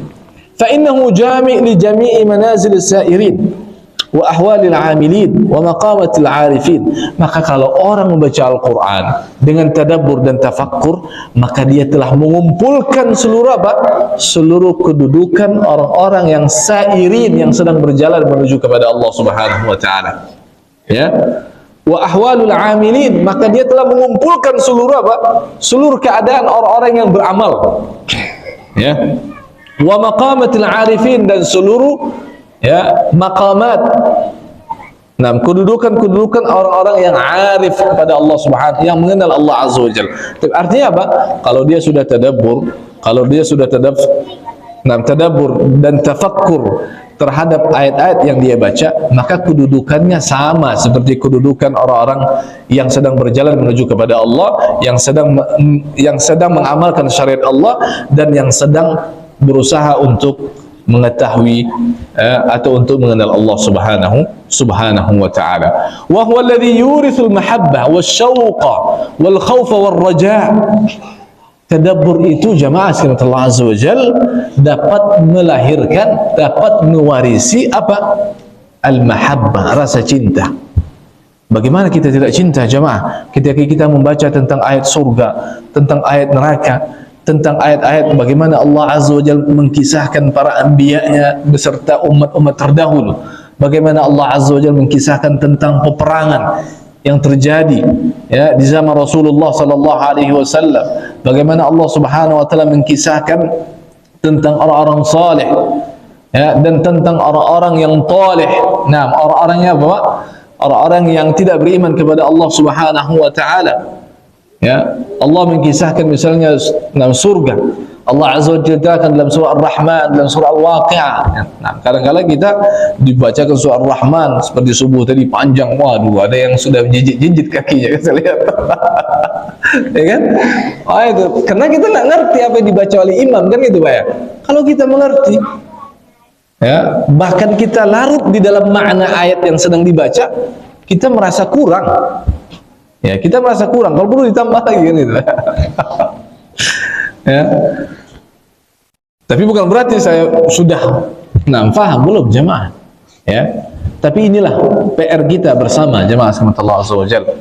Fa innahu jami' li jami'i manazil as-sa'irin wa ahwalil amilin wa maqamatil arifin. Maka kalau orang membaca Al-Quran dengan tadabbur dan tafakkur, maka dia telah mengumpulkan seluruh apa? Seluruh kedudukan orang-orang yang sairin, yang sedang berjalan menuju kepada Allah Subhanahu wa taala. Ya. Wa ahwalul amilin, maka dia telah mengumpulkan seluruh apa? Seluruh keadaan orang-orang yang beramal. Ya. Wa maqamatil arifin, dan seluruh ya maqamat, nah kedudukan orang-orang yang arif kepada Allah Subhanahu, yang mengenal Allah Azza wa Jalla. Artinya apa? Kalau dia sudah tadabbur, kalau dia sudah tadabbur dan tafakkur terhadap ayat-ayat yang dia baca, maka kedudukannya sama seperti kedudukan orang-orang yang sedang berjalan menuju kepada Allah, yang sedang mengamalkan syariat Allah, dan yang sedang berusaha untuk mengetahui atau untuk mengenal Allah subhanahu wa ta'ala. Wa huwa alladhi yuritsul mahabbah wasyauqa wal khaufa war raja'. Tadabbur itu jamaah sekalian Allah Azza wa Jal dapat melahirkan, dapat mewarisi apa? Al-mahabbah, rasa cinta. Bagaimana kita tidak cinta jamaah ketika kita membaca tentang ayat surga, tentang ayat neraka, tentang ayat-ayat bagaimana Allah Azza wa Jal mengkisahkan para anbiya'nya beserta umat-umat terdahulu, bagaimana Allah Azza wa Jal mengkisahkan tentang peperangan yang terjadi ya di zaman Rasulullah sallallahu alaihi wasallam, bagaimana Allah Subhanahu wa taala mengkisahkan tentang orang-orang saleh ya dan tentang orang-orang yang talih. Nah, orang-orangnya apa? Orang-orang yang tidak beriman kepada Allah Subhanahu wa taala. Ya, Allah mengkisahkan misalnya dalam surga. Allah Azza wa Jalla katakan dalam surah Ar-Rahman, dalam surah Al-Waqi'ah. Nah, kadang-kadang kita dibacakan surah Ar-Rahman seperti subuh tadi panjang, waduh, ada yang sudah menjinjit kakinya, saya lihat. Ya kan? Oh, itu karena kita nggak ngerti apa yang dibaca oleh imam kan gitu, Pak ya. Kalau kita mengerti, ya, bahkan kita larut di dalam makna ayat yang sedang dibaca, kita merasa kurang. Ya, kita merasa kurang. Kalau perlu ditambah lagi kan gitu. Ya. Tapi bukan berarti saya sudah paham, belum jemaah. Ya. Tapi inilah PR kita bersama jemaah sekalian Allah Azza wa Jalla.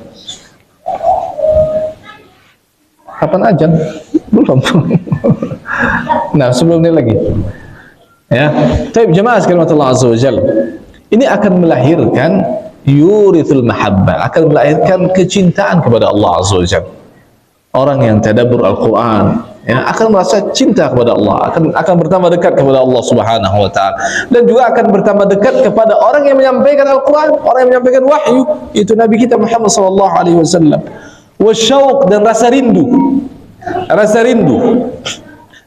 Kapan ajan? Belum. Nah, sebelum ini lagi. Ya. Tapi jemaah sekalian Allah Azza wa Jalla, ini akan melahirkan yurithul mahabbah, akan melahirkan kecintaan kepada Allah Azza wa Jalla. Orang yang tadabbur Al-Quran ya, akan merasa cinta kepada Allah, akan bertambah dekat kepada Allah Subhanahu wa ta'ala, dan juga akan bertambah dekat kepada orang yang menyampaikan Al-Quran, orang yang menyampaikan wahyu, itu Nabi kita Muhammad sallallahu alaihi wasallam. Wasyauq, dan rasa rindu,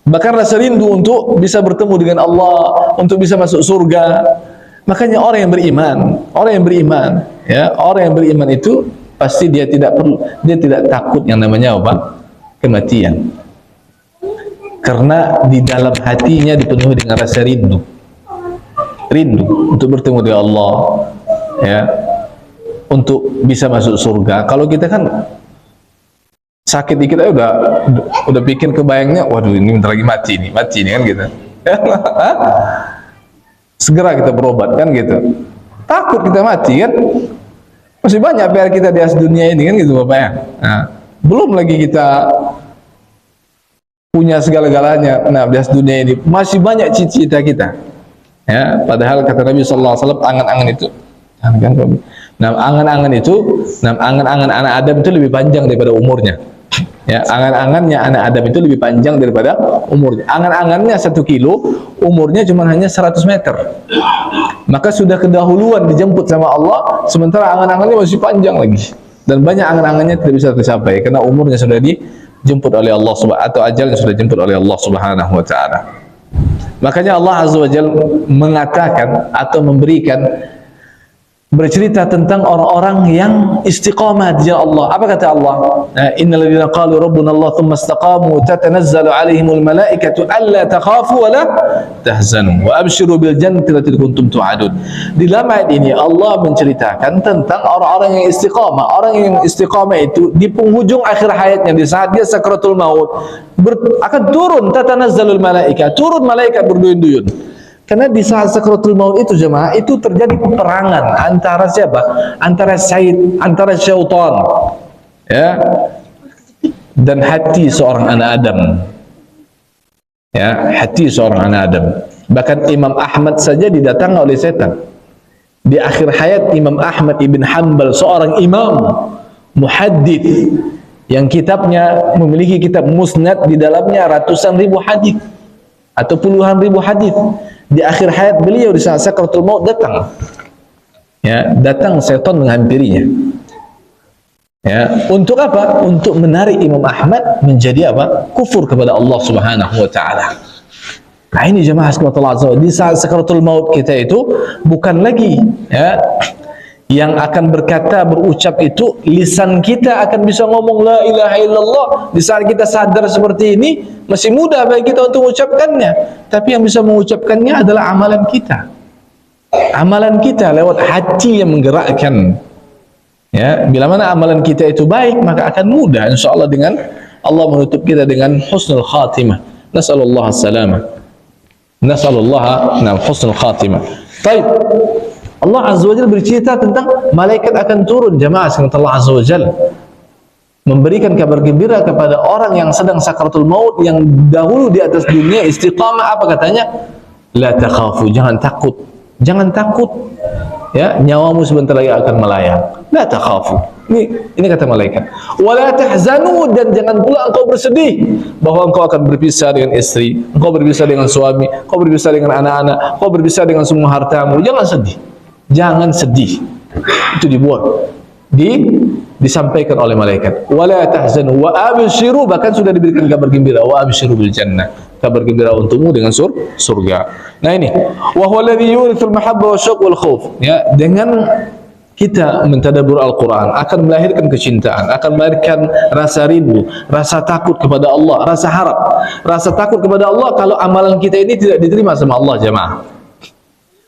bahkan rasa rindu untuk bisa bertemu dengan Allah, untuk bisa masuk surga. Makanya orang yang beriman ya, orang yang beriman itu pasti dia tidak takut yang namanya apa? Kematian. Karena di dalam hatinya dipenuhi dengan rasa rindu untuk bertemu dengan Allah ya, untuk bisa masuk surga. Kalau kita kan sakit dikit aja udah bikin kebayangnya, waduh ini bentar lagi mati nih kan gitu. Segera kita berobat kan gitu. Takut kita mati kan. Masih banyak PR kita di atas dunia ini kan gitu Bapak ya. Nah, belum lagi kita punya segala-galanya. Nah, di atas dunia ini masih banyak cita-cita kita. Ya, padahal kata Nabi sallallahu alaihi wasallam, angan-angan itu angan-angan anak Adam itu lebih panjang daripada umurnya. Ya, angan-angannya anak Adam itu lebih panjang daripada umurnya. Angan-angannya 1 kilo, umurnya cuma hanya 100 meter. Maka sudah kedahuluan dijemput sama Allah, sementara angan-angannya masih panjang lagi. Dan banyak angan-angannya tidak bisa tercapai karena umurnya sudah dijemput oleh Allah Subhanahu, atau ajalnya sudah dijemput oleh Allah Subhanahu wa taala. Makanya Allah Azza wa Jalla mengatakan atau bercerita tentang orang-orang yang istiqamah di jalan Allah. Apa kata Allah? Innal ladzina qalu rabbuna Allah tsumma istaqamu tatanazzalu alaihimul malaikatu alla takhafu wa la tahzanu wa abshiru bil jannati allati kuntum tu'adun. Di dalam ayat ini Allah menceritakan tentang orang-orang yang istiqamah. Orang yang istiqamah itu di penghujung akhir hayatnya, di saat dia sakratul maut, akan turun tatanazzalul malaika, turun malaikat berduyun-duyun. Karena di saat sakratul maut itu jemaah, itu terjadi peperangan antara siapa? Antara syaitan ya, dan hati seorang anak Adam. Ya, hati seorang anak Adam. Bahkan Imam Ahmad saja didatangi oleh setan. Di akhir hayat Imam Ahmad ibn Hanbal, seorang imam muhaddits yang kitabnya memiliki kitab musnad, di dalamnya ratusan ribu hadis atau puluhan ribu hadis. Di akhir hayat beliau di saat sakratul maut datang setan menghampirinya. Ya, untuk apa? Untuk menarik Imam Ahmad menjadi apa? Kufur kepada Allah Subhanahu wa taala. Nah, ini jemaah sekalian Allah Azza wa Jalla, di saat sakratul maut kita itu bukan lagi ya yang akan berkata, berucap itu, lisan kita akan bisa ngomong la ilaha illallah di saat kita sadar seperti ini. Masih mudah bagi kita untuk mengucapkannya, tapi yang bisa mengucapkannya adalah amalan kita. Amalan kita lewat hati yang menggerakkan. Ya, bila mana amalan kita itu baik, maka akan mudah insyaallah dengan Allah menutup kita dengan husnul khatimah. Nasallallahu as-salamah. Nasallallahu husnul khatimah. Baik. Allah Azza wa Jalla bercerita tentang malaikat akan turun, jamaah sekalian, Allah Azza wa Jalla memberikan kabar gembira kepada orang yang sedang sakaratul maut, yang dahulu di atas dunia istiqamah. Apa katanya? La takhafu, jangan takut. Jangan takut. Ya, nyawamu sebentar lagi akan melayang. La takhafu. Ini kata malaikat. Wala tahzanu, dan jangan pula engkau bersedih bahwa engkau akan berpisah dengan istri, engkau berpisah dengan suami, engkau berpisah dengan anak-anak, engkau berpisah dengan semua hartamu. Jangan sedih. Jangan sedih. Itu dibuat. Disampaikan oleh malaikat. Wala tahzanu wa abshiru, bahkan sudah diberikan kabar gembira, wa abshiru bil jannah. Kabar gembira untukmu dengan surga. Nah ini, wa huwa alladhi yurithul mahabba wasyauq wal khauf. Ya, dengan kita mentadabbur Al-Quran akan melahirkan kecintaan, akan melahirkan rasa rindu, rasa takut kepada Allah, rasa harap. Rasa takut kepada Allah kalau amalan kita ini tidak diterima sama Allah, jemaah.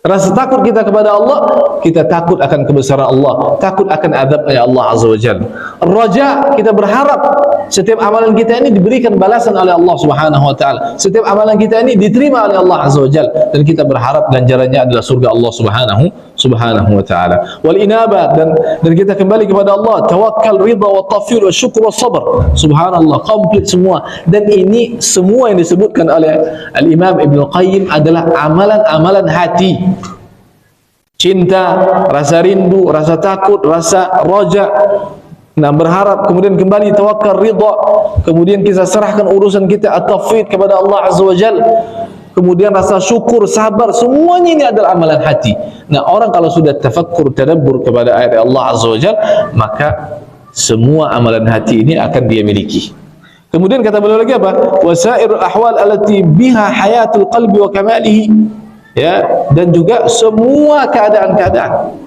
Rasa takut kita kepada Allah, kita takut akan kebesaran Allah, takut akan azabnya Allah Azza wa Jalla. Raja, kita berharap setiap amalan kita ini diberikan balasan oleh Allah Subhanahu wa taala. Setiap amalan kita ini diterima oleh Allah Azza wa Jalla, dan kita berharap ganjarannya adalah surga Allah Subhanahu wa taala. Wal inaba, dan kita kembali kepada Allah, tawakkal, ridha wa tawfiq wa syukur wa sabar. Subhanallah, komplit semua. Dan ini semua yang disebutkan oleh Al-Imam Ibnu Qayyim adalah amalan-amalan hati. Cinta, rasa rindu, rasa takut, rasa roja, nah berharap, kemudian kembali tawakkal, ridha, kemudian kita serahkan urusan kita at-tawfiq kepada Allah Azza wa Jalla, kemudian rasa syukur, sabar, semuanya ini adalah amalan hati. Nah, orang kalau sudah tafakkur, tadabbur kepada ayat Allah Azza wa Jalla, maka semua amalan hati ini akan dia miliki. Kemudian kata beliau lagi apa? Wasairul ahwal allati biha hayatul qalbi wa kamalihi. Ya, dan juga semua keadaan-keadaan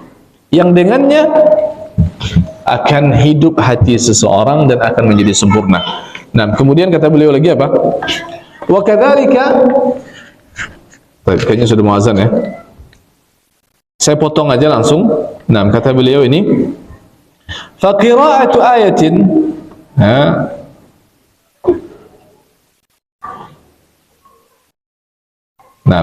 yang dengannya akan hidup hati seseorang dan akan menjadi sempurna. Nah, kemudian kata beliau lagi apa? Wa kadzalika, kayaknya sudah mau azan ya. Saya potong aja langsung. Nah, kata beliau ini, fa qira'atu ayatin, nah,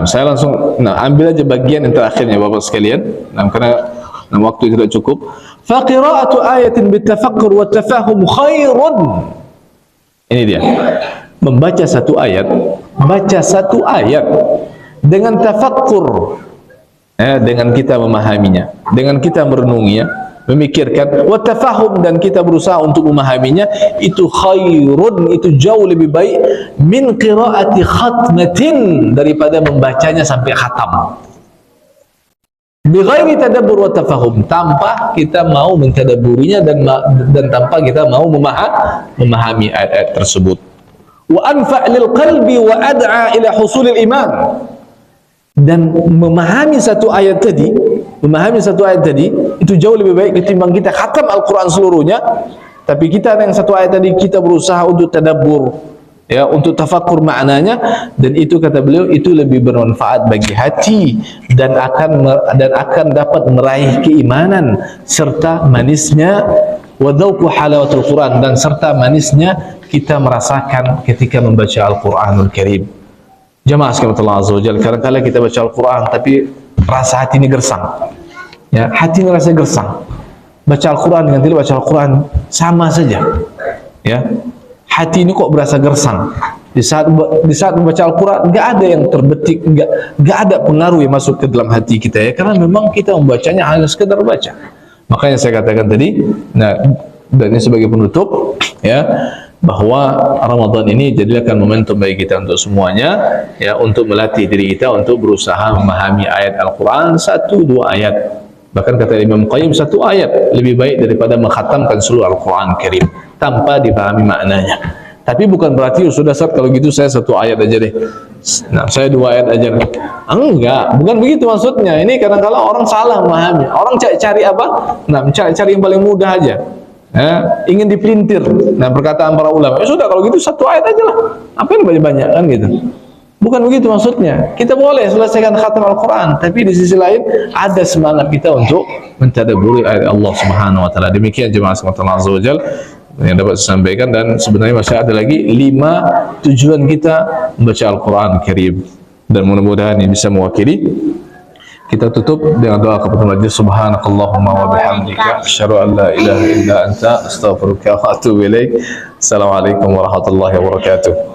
saya langsung ambil aja bagian yang terakhirnya Bapak sekalian. Nah, karena waktu tidak cukup. Fa qira'atu ayatin bitafakkur wa tafahum khairun. Ini dia. Membaca satu ayat, baca satu ayat dengan tafakkur, dengan kita memahaminya, dengan kita merenunginya, memikirkan, wa tafahum, dan kita berusaha untuk memahaminya, itu khairun, itu jauh lebih baik min qiraati khatmatin, daripada membacanya sampai khatam. Bi ghairi tadabbur wa tafahum, tanpa kita mau mentadabburinya dan tanpa kita mau memahami ayat-ayat tersebut. Wa anfa' lil qalbi wa ad'a ila husulil iman. Dan memahami satu ayat tadi, itu jauh lebih baik ketimbang kita khatam Al-Quran seluruhnya, tapi kita yang satu ayat tadi kita berusaha untuk tadabbur, ya, untuk tafakkur maknanya, dan itu kata beliau itu lebih bermanfaat bagi hati dan akan dapat meraih keimanan serta manisnya wa dzauqu halawatul Quran, dan serta manisnya kita merasakan ketika membaca Al-Quranul Karim. Jamaah sekalian Allah Azza wa Jalla, kadang-kadang kita baca Al-Quran tapi rasa hati ini gersang. Ya, hati ini rasa gersang. Baca Al-Quran dengan tidak baca Al-Quran sama saja. Ya, hati ini kok berasa gersang. Di saat membaca Al-Quran enggak ada yang terbetik, enggak ada pengaruh yang masuk ke dalam hati kita, ya, karena memang kita membacanya hanya sekedar baca. Makanya saya katakan tadi, nah, dan ini sebagai penutup, ya, bahwa Ramadan ini jadikan momentum bagi kita untuk semuanya, ya, untuk melatih diri kita untuk berusaha memahami ayat Al-Quran, 1-2 ayat. Bahkan kata Imam Qayyim, 1 ayat lebih baik daripada mengkhatamkan seluruh Al-Quran Karim tanpa dipahami maknanya. Tapi bukan berarti sudah, Ustaz, kalau gitu saya 1 ayat aja deh, Nah, saya 2 ayat aja. Enggak, bukan begitu maksudnya. Ini kadang-kala orang salah memahami. Orang cari apa? Nah, cari yang paling mudah aja. Ingin dipelintir. Nah, perkataan para ulama. Ya sudah, kalau gitu 1 ayat aja lah. Apa yang banyak-banyak kan gitu. Bukan begitu maksudnya. Kita boleh selesaikan khatam Al-Quran, tapi di sisi lain ada semangat kita untuk mentadabburi ayat Allah Subhanahu wa taala. Demikian jemaah sekalian azza wajal yang dapat saya sampaikan, dan sebenarnya masih ada lagi 5 tujuan kita membaca Al-Quran Karim, dan mudah-mudahan ini bisa mewakili. Kita tutup dengan doa kepada majlis. Subhanakallahumma wa bihamdika asyhadu an la ilaha illa anta astaghfiruka wa atubu ilaik. Assalamualaikum warahmatullahi wabarakatuh.